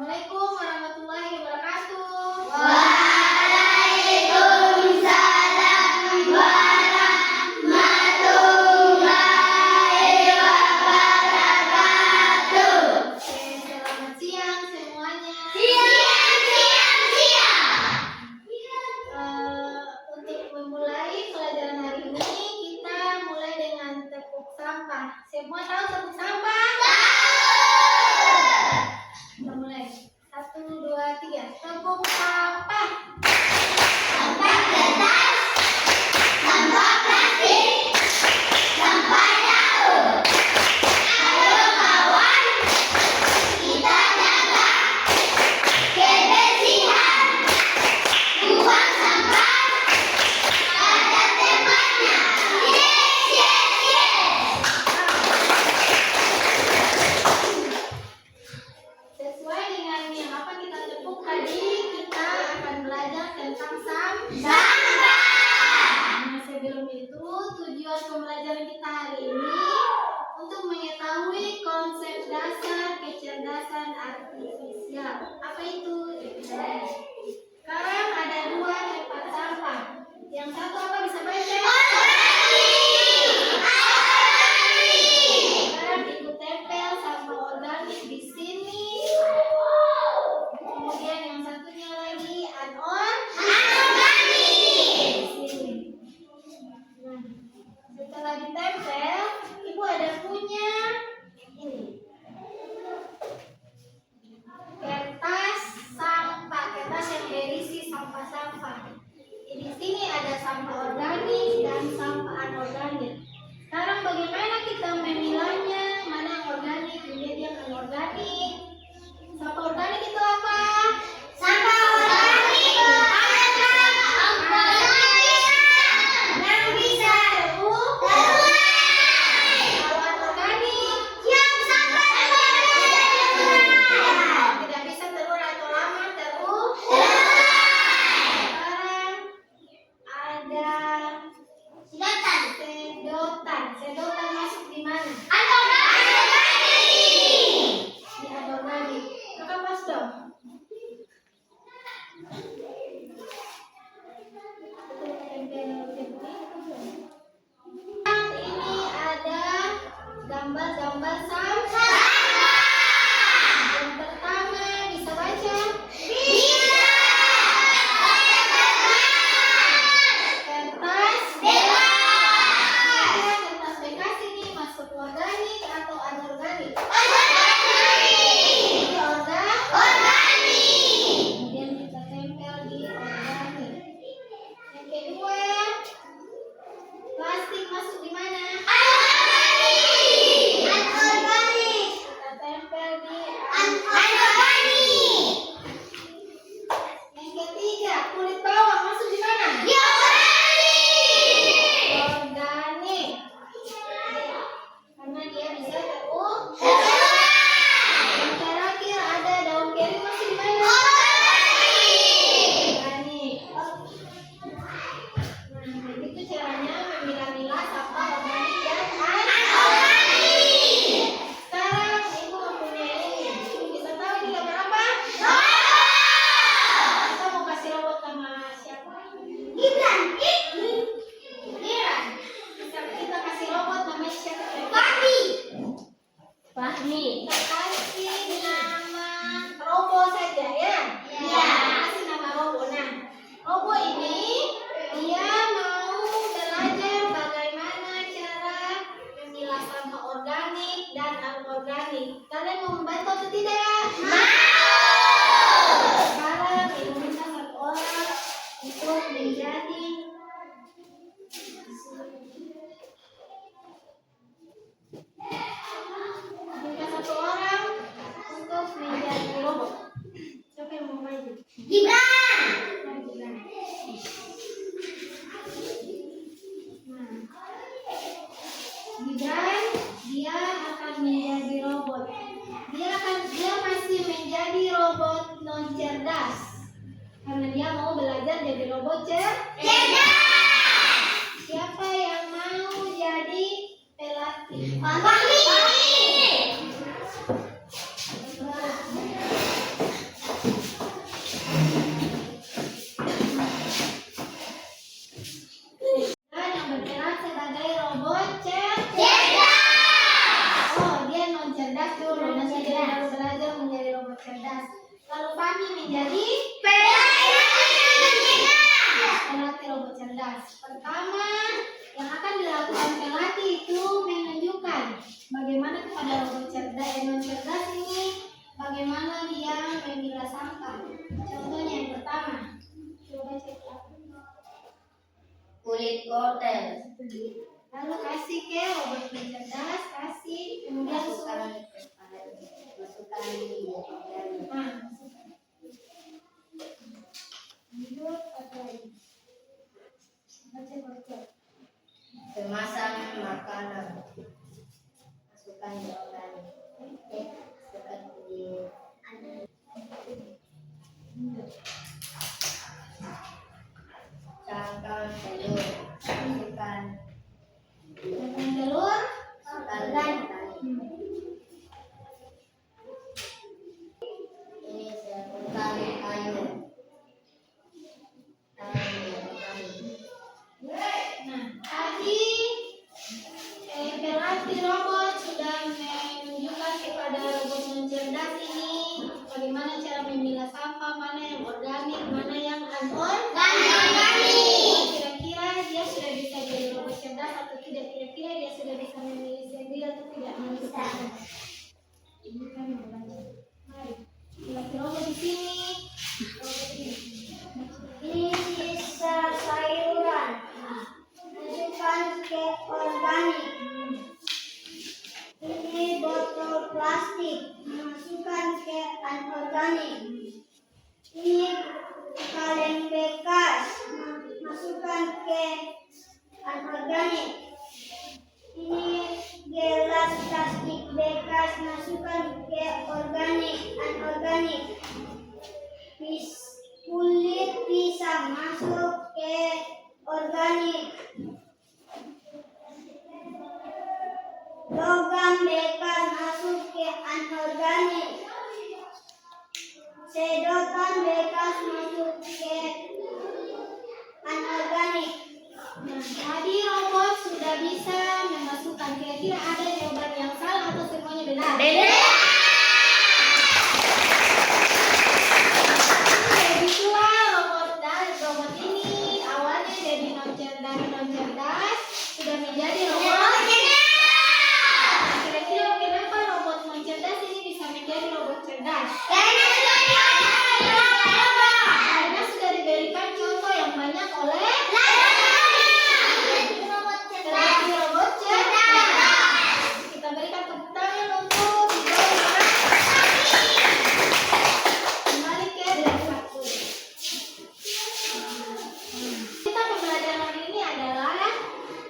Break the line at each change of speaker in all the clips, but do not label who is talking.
Assalamualaikum warahmatullahi wabarakatuh.
Waalaikumsalam warahmatullahi wabarakatuh.
Selamat siang semuanya. Untuk memulai pelajaran hari ini, kita mulai dengan tepuk sampah. Semua tahu tepuk sampah? Kita mulai. 1, 2, 3. Tepuk sampah.
Sampah kertas, sampah plastik, sampah daun. Ayo kawan, kita jaga kebersihan. Buang sampah pada tempatnya.
Sesuai dengan yang apa kita tepuk tadi, kita akan belajar tentang sampah. Nah, sebelum itu, tujuan pembelajaran kita hari ini untuk mengetahui konsep dasar kecerdasan artifisial. Apa itu? Sekarang ada 2 tempat sampah. Yang satu apa bisa baca? Sekarang ibu tempel sampah organik di sini. Kemudian yang satunya lagi anorganik di sini. Nah, setelah ditempel, ibu ada punya ini kertas sampah, kertas yang berisi sampah-sampah. Di sini ada sampah organik dan sampah anorganik. Sekarang bagaimana kita memilahnya, mana yang organik, kemudian yang anorganik? Sampah organik itu apa?
Sampah organik yang bisa terurai.
Kalau anorganik
Yang sampai
tidak bisa terurai atau lama terurai. Sekarang ada sedotan. Sedotan masuk di mana? Di anorganik. Kakak pas dong. Ini ada gambar-gambar sampah. Yang pertama bisa baca? Kertas kertas bekas ini masuk organik atau anorganik? Ini organik. Kemudian kita tempel di organik. Yang kedua, plastik masuk di mana? Kita tempel di yang ketiga, kulit bawang masuk di mana? Organik. Karena dia bisa terurai. Yang terakhir ada daun kering masuk di mana? Organik. Nah, begitu caranya memilah-milah sampah organik dan anorganik. Sekarang ibu mempunyai ini. Bisa tahu ini gambar apa? Kita mau kasih robot sama siapa? Gibran. Bisa kita kasih robot namanya siapa? Fahmi. Kita kasih nama Robo saja ya. Kasih nama Robo. Nah, Robo ini dia mau belajar bagaimana cara memilah sampah organik dan anorganik. Kalian mau membantu atau tidak? Sekarang ibu minta 1 orang untuk menjadi robot. Siapa yang mau maju?
Gibran.
Nah, Gibran dia akan menjadi robot. Dia masih menjadi robot non cerdas karena dia mau belajar jadi robot cerdas. Siapa yang mau jadi pelatih?
Fahmi.
kepada robot cerdas non cerdas ini bagaimana dia memilah sampah. Contohnya yang pertama, coba cek ya.
Kulit wortel.
Lalu kasih ke robot cerdas, kasih kemudian
Masukkan
Nah, lanjut apa lagi? Baca wortel.
kemasan makanan. Masukkan di organik. Masukkan di cangkang telur. Masukkan
Dengan telur,
organik. Ini siapkan kayu.
nah tadi pelatih robot sudah menunjukkan kepada robot non cerdas ini bagaimana cara memilah sampah, mana yang organik, mana yang anorganik. Kira-kira dia sudah bisa jadi robot cerdas atau tidak? Kira-kira dia sudah bisa memilih sendiri atau tidak? Ini kan yang belajar. Mari, pelatih robot di sini. Robot ini.
Ini sisa sayuran. Masukkan ke organik. Ini botol plastik. Masukkan ke anorganik. Ini kaleng bekas. Masukkan ke anorganik. Ini gelas plastik bekas. Masukkan ke anorganik. Kulit pisang masuk ke organik. Logam bekas masuk ke anorganik. Sedotan bekas masuk ke anorganik.
Nah, tadi robot sudah bisa memasukkan. Kira-kira ada jawaban yang salah atau semuanya benar? Begitulah robot ini awalnya jadi non cerdas sudah menjadi robot. Kira-kira kenapa robot non cerdas ini bisa menjadi robot cerdas? Karena sudah diberikan contoh yang banyak oleh pelatih robot cerdas. Kita berikan tepuk tangan untuk kembali ke belakang. Kita pembelajaran hari ini adalah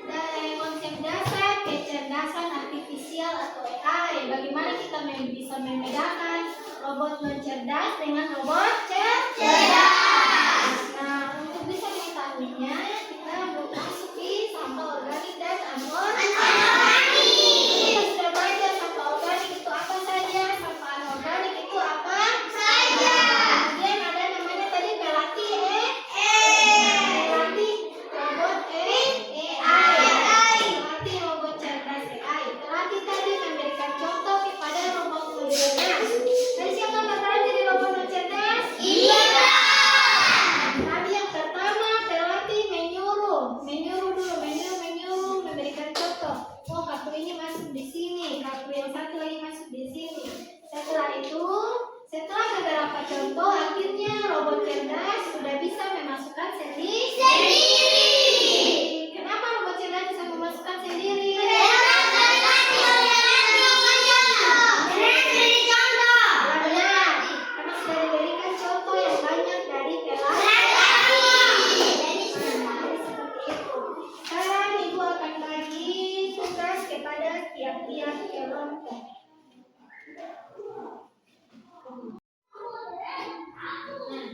dari konsep dasar kecerdasan artifisial atau AI. Bagaimana kita bisa membedakan robot non cerdas dengan robot cerdas. Nah, untuk bisa mengetahuinya, kita memasuki sampah organik dan anorganik. Kita sudah belajar sampah organik itu apa saja, sampah anorganik itu apa saja. Kemudian ada namanya tadi pelatih robot AI. Pelatih robot cerdas AI. Pelatih tadi memberikan contoh kepada robot non cerdas. Tadi siapa bakalan jadi robot non cerdas? Iya. Tadi yang pertama pelatih menyuruh dulu, memberikan contoh. Oh, kartu ini masuk di sini, kartu yang satu lagi masuk di sini. Setelah itu, setelah beberapa contoh, akhirnya robot cerdas sudah bisa memasukkan sendiri. Kenapa robot cerdas bisa memasukkan sendiri? Karena sudah diberikan contoh yang banyak dari pelatih. Seperti itu. Sekarang Ibu akan bagi tugas kepada tiap-tiap kelompok. Nah,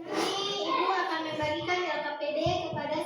ini Ibu akan membagikan LKPD kepada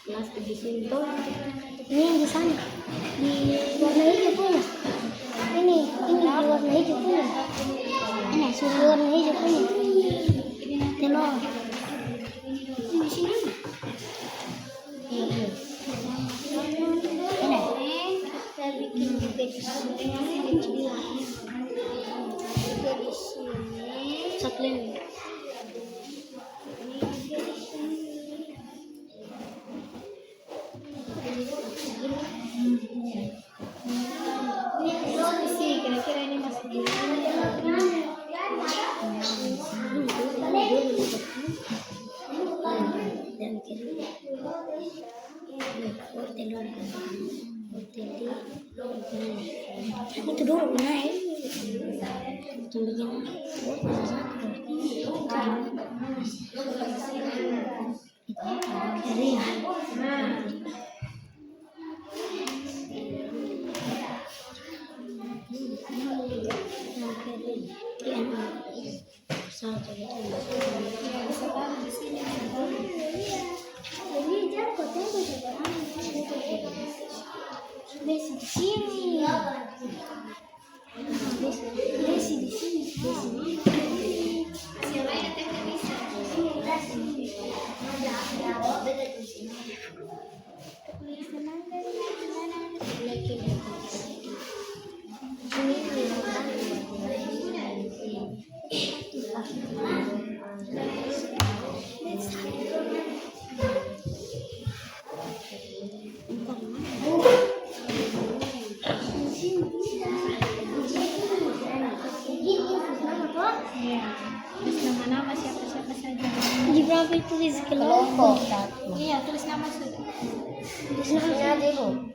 Plastik di sini tuh. Ini yang di sana. Di warna hijau punya. Ini di warna hijau punya. Ini sudah warna hijau punya. Telur. Ini di sini. Ini. Saya bikin juga di sini. Juga di sini. Saklin. Kira-kira ini masih di dan kiri itu dulu naik itu bikin kiri ya. Desi di sini. Desi di sini. Siapa yang datang bisa? Tulis nama siapa saja. Di berapa tulis kelompok? Iya, tulis nama sudah. Tulis nama dulu.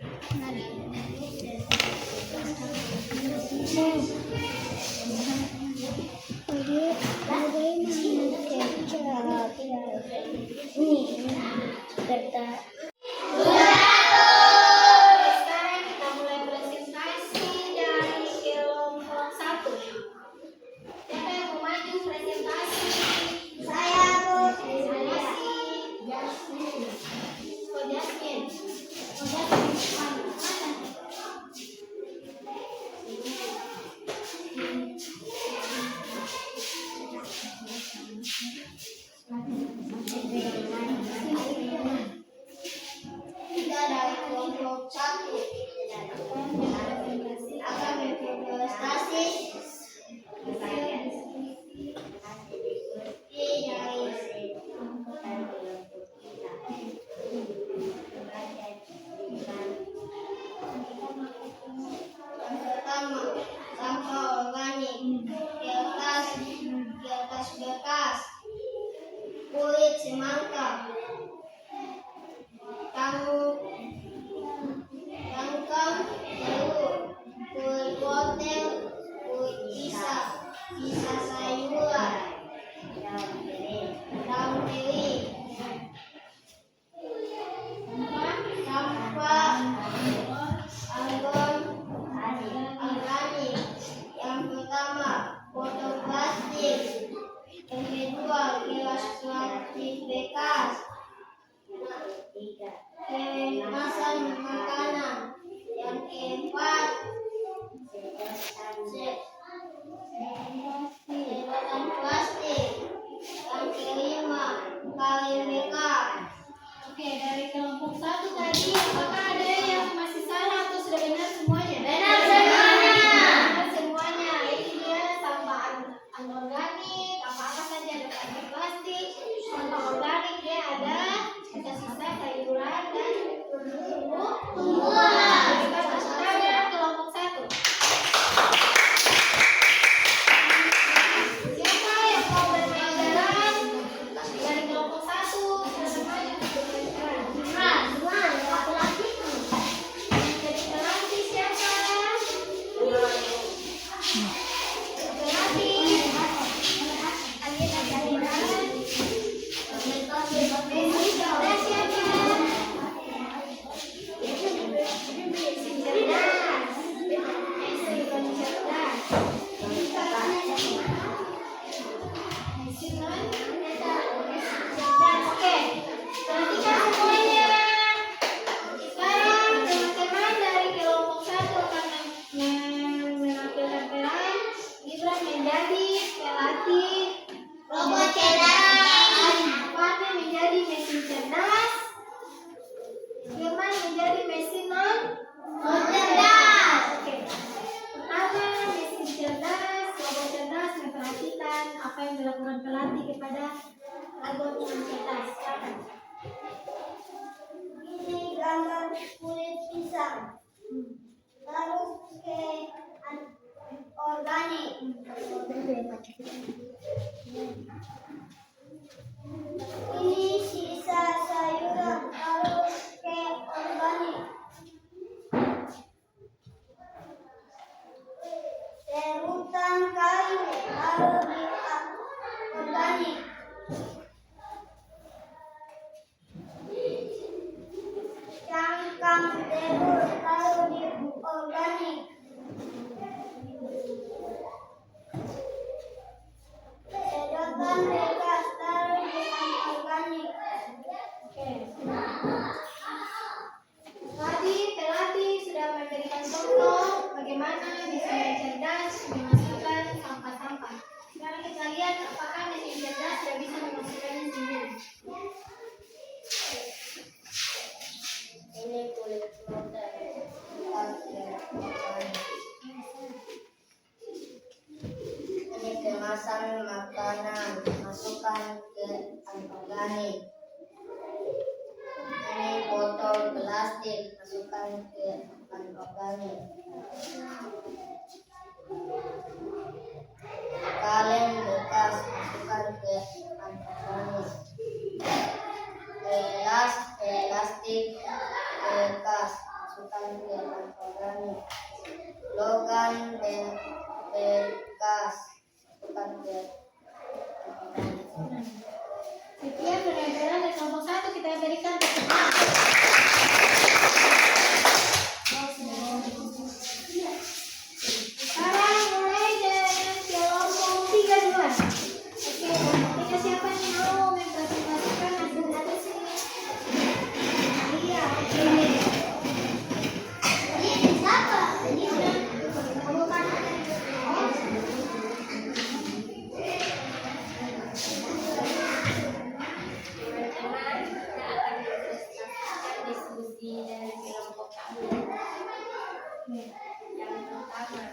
Sekarang kita mulai presentasi dari kelompok 1. Siapa yang mau maju presentasi?
Saya Bu.
Jasmine.
Kita dari kelompok 1 akan berprestasi pertama, sampah organik, kertas bekas, kulit semangka, kangkang telur, kulit wortel, kulit pisang, sisa sayuran, daun kering, sampah organik. Yang pertama, botol plastik. Yang kedua, gelas plastik bekas.
yang dilakukan pelatih kepada robot yang cerdas? Silakan.
Ini gambar kulit pisang. Lalu ke organik. Ini sisa sayuran. Lalu ke organik. Serutan kayu. Lalu di organik. Cangkang telur. Lalu di organik. Sedotan bekas. Lalu di organik.
Oke. Tadi pelatih sudah memberikan contoh bagaimana bisa cerdas memasukkan sampah-sampah. Sekarang kita lihat apakah mesin cerdas sudah bisa memasukkannya sendiri.
Ini kulit model. Ini kemasan makanan, masukkan ke organik. Ini botol plastik, masukkan ke organik. Kaleng bekas, masukkan ke organik. Gelas plastik bekas, masukkan ke organik. Logam bekas, masukkan ke organik.
Setiap penempatan dari kelompok 1 kita berikan kesempatan. Sekarang mulai dengan kelompok 3 duluan. Oke, kelompok 3 siapa nih mau mempresentasikan hasil sini? Iya, oke.
Ini siapa?
Ini sudah kamu kan?
Teman-teman, kita akan mempresentasikan diskusi dari kelompok kami. Yang pertama,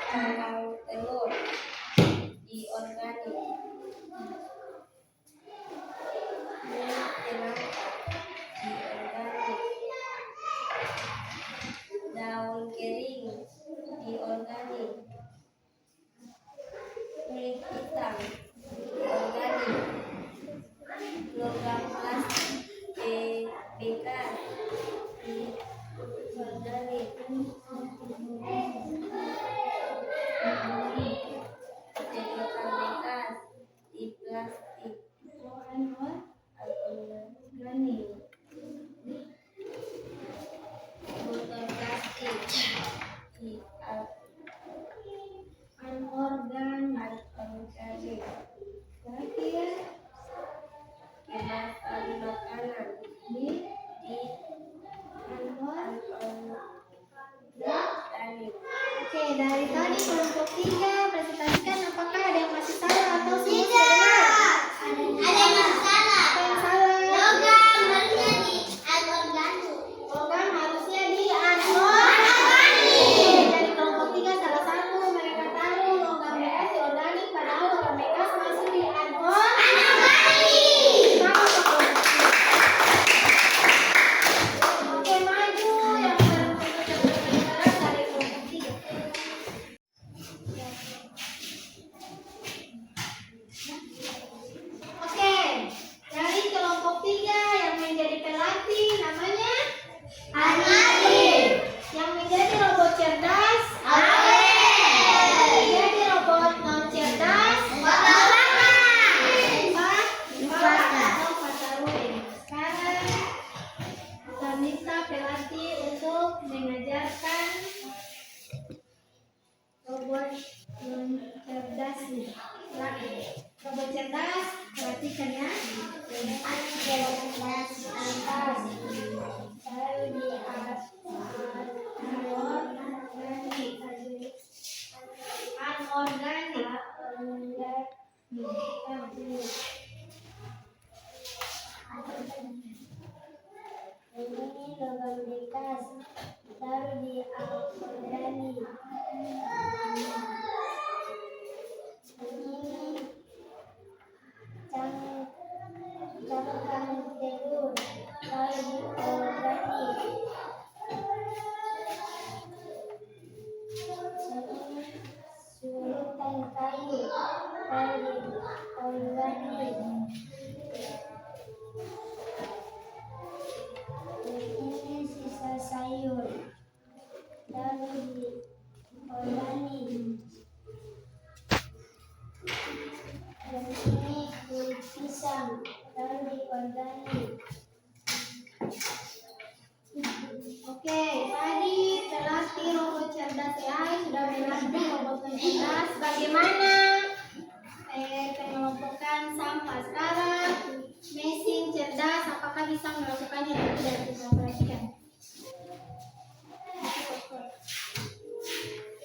cangkang telur di organik. Minyak nangka di organik. Daun kering di organik. Kulit pisang di organik. Logam plastik bekas di organik. Sedotan bekas di plastik organik. Botol plastik di
Anorganik.
organik.
Terakhir
Kemasan makanan
di
organik.
Oke, dari tadi kelompok 3 presentasikan apakah ada yang masih salah atau semua sudah benar?
Ada yang salah.
Apa yang salah? Logam harusnya di anorganik. Dari kelompok 3 salah satu mereka taruh logam bekas di organik padahal logam bekas masuk di anorganik. Sama kelompok 3. Oke, maju yang benar dari kelompok 3. Oke, dari kelompok 3 yang menjadi pelatih namanya Arif. Yang menjadi robot cerdas Yang menjadi robot non cerdas atau Fatarudin. Sekarang kita minta pelatih untuk mengajarkan robot non cerdas ini. Silakan. Robot cerdas, perhatikan ya. Anorganik.
Ini logam bekas, taruh di organik. kayu dari organik. Ini sisa sayur dari organik. Dan ini kulit pisang dari organik.
Oke, tadi terlatih robot cerdas AI sudah berlatih robot cerdas bagaimana mengelompokkan sampah. Sekarang mesin cerdas apakah bisa melakukannya atau tidak, kita perhatikan.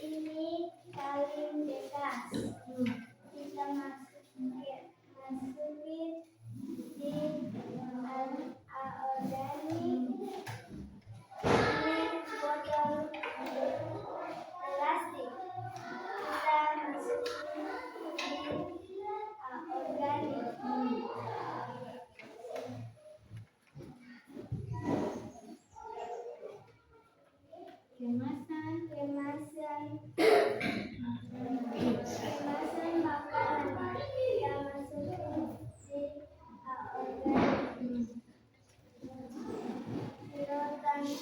Ini kaleng bekas. Kita masukin di organik. Ini botol plastik. Kita masukin di organik.
Kemasan
makanan kita masukin di organik.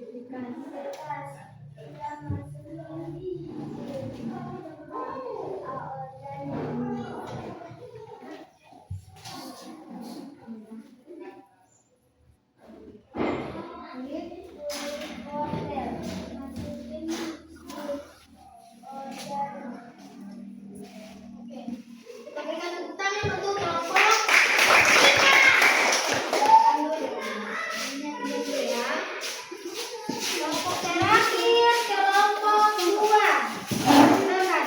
Sedotan bekas kita masukin di organik. Kulit wortel masukin di organik.
Oke, kita berikan tepuk tangan untuk kelompok ya. Kelompok terakhir, kelompok 2. Silakan.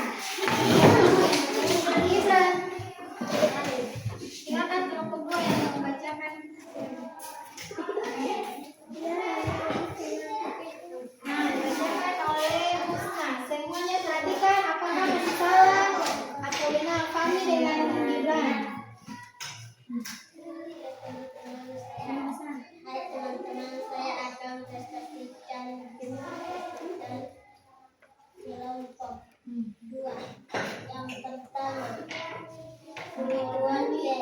Silakan kelompok 2 yang membacakan. Nah, dibacakan oleh Husna. Semuanya perhatikan apakah masih salah atau benar. Kami dengan Gibran.
Hai teman-teman, saya akan presentasikan dan kelompok 2. Yang pertama, kulit wortel.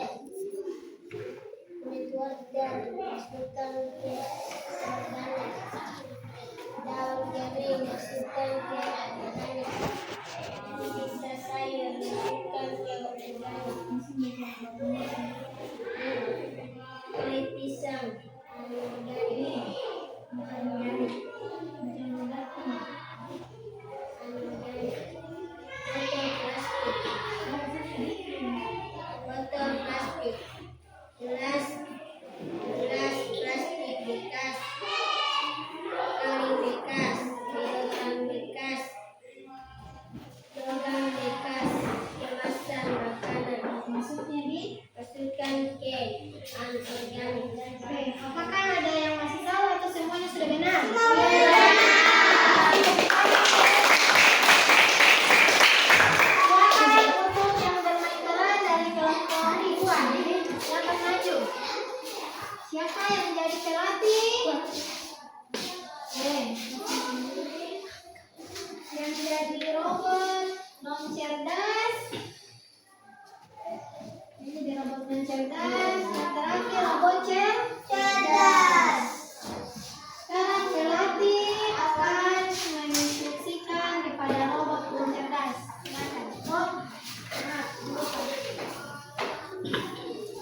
Kulit wortel masukkan ke organik. Daun jeruk masukkan ke organik. Sisa sayur masukkan ke organik. Kulit pisang organik. Botol plastik. Gelas plastik bekas. Kaleng bekas. Sedotan bekas. Logam bekas. Kemasan makanan. Masukkan ke anorganik.
Oke, apakah ada yang masih salah atau semuanya sudah benar? Silakan untuk yang bermain bola dari kelompok 2. Silakan maju. Siapa yang menjadi pelatih? Yang jadi robot non cerdas. Ini di robot non cerdas. Yang terakhir robot cerdas. Sekarang pelatih akan menginstruksikan kepada robot non cerdas. Silakan.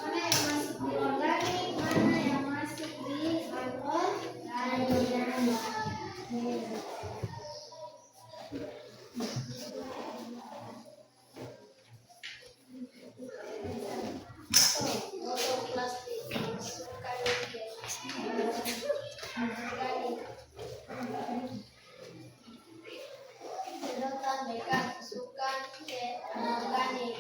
Mana yang masuk di organik, mana yang masuk di anorganik.
Botol plastik masukkan ke organik. Sedotan bekas masukkan ke organik.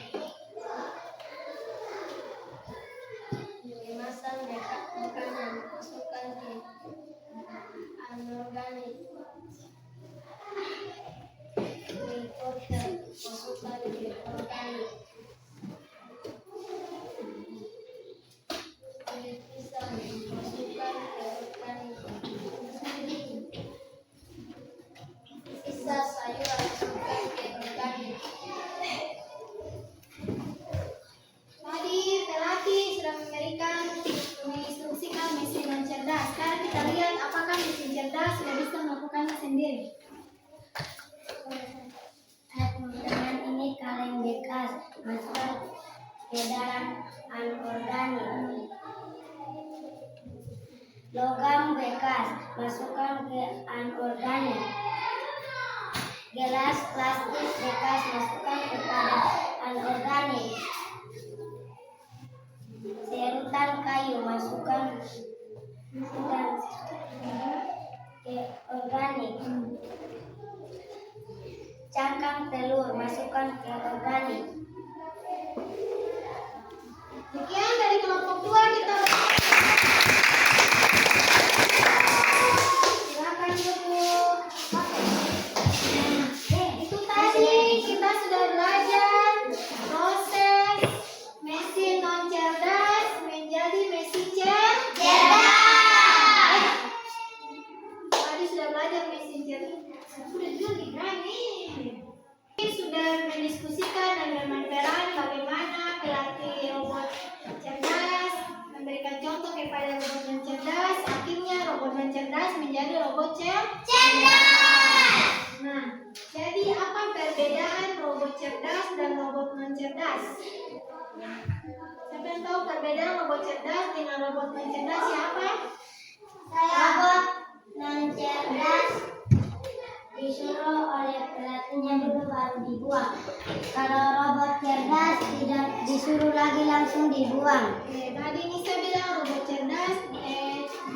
Kemasan bekas makanan masukkan ke anorganik. Kulit wortel masukkan ke organik. Kulit pisang masukkan ke organik. Sisa sayur masukkan ke organik. perbedaan anorganik. Logam bekas masukkan ke anorganik. Gelas plastik bekas masukkan kepada anorganik. Serutan kayu masukkan ke organik. Cangkang telur masukkan ke organik.
Sekian dari kelompok 2 kita. Silakan duduk. Itu tadi kita sudah belajar proses mesin non cerdas menjadi mesin cerdas. Tadi sudah belajar mesin cerdas. Sudah juga nih. Sudah mendiskusikan dan bermanfaat bagaimana pelatih robot cerdas memberikan contoh kepada robot non cerdas. Akhirnya robot non cerdas menjadi robot cerdas. Nah, jadi apa perbedaan robot cerdas dan robot non cerdas? Siapa yang tahu perbedaan robot cerdas dengan robot non cerdas siapa?
Robot non cerdas disuruh oleh pelatihnya dulu baru dibuang. Kalau robot cerdas tidak disuruh lagi langsung dibuang.
Oke, tadi Nisa bilang robot cerdas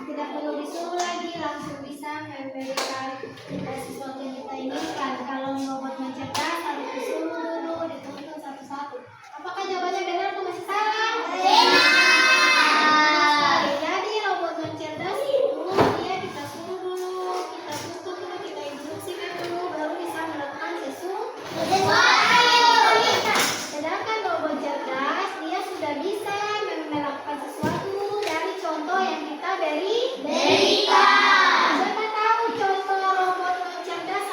tidak perlu disuruh lagi, langsung bisa memberikan sesuatu yang kita inginkan. Kalau robot non cerdas harus disuruh dulu, dituntun satu-satu. Apakah jawabannya benar atau masih salah? Jadi robot non cerdas itu dia kita suruh dulu, kita tuntun dulu, kita instruksikan dulu, baru bisa melakukan sesuatu. Sedangkan robot cerdas dia sudah bisa melakukan sesuatu dari contoh yang kita berikan. Siapa tahu contoh robot non cerdas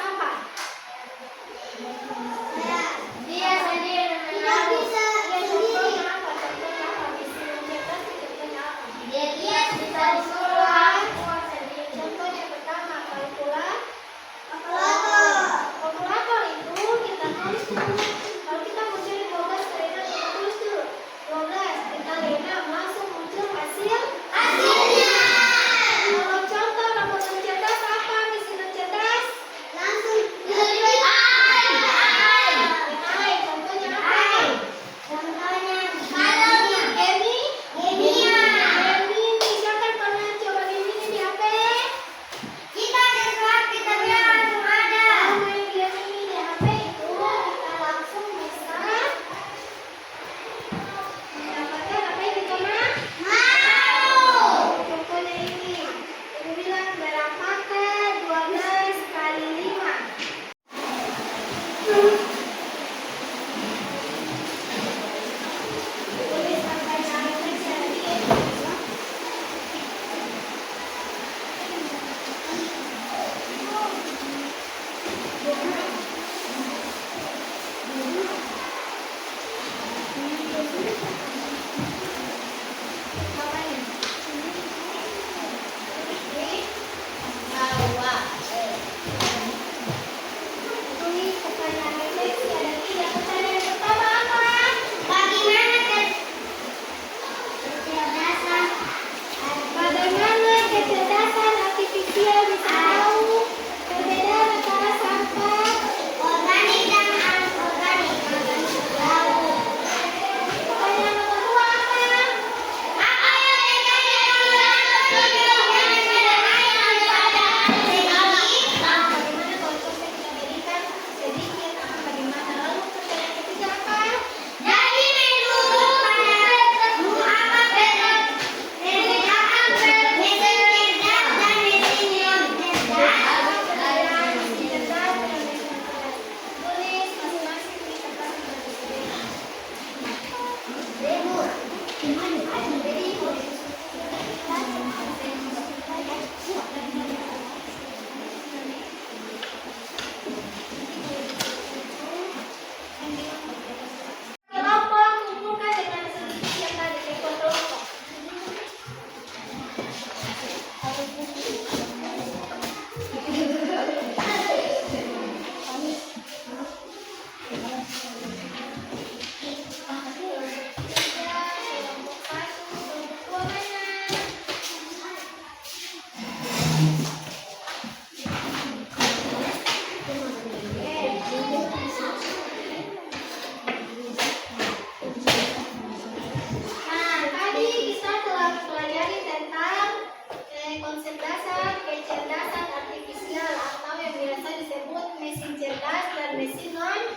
Mesinon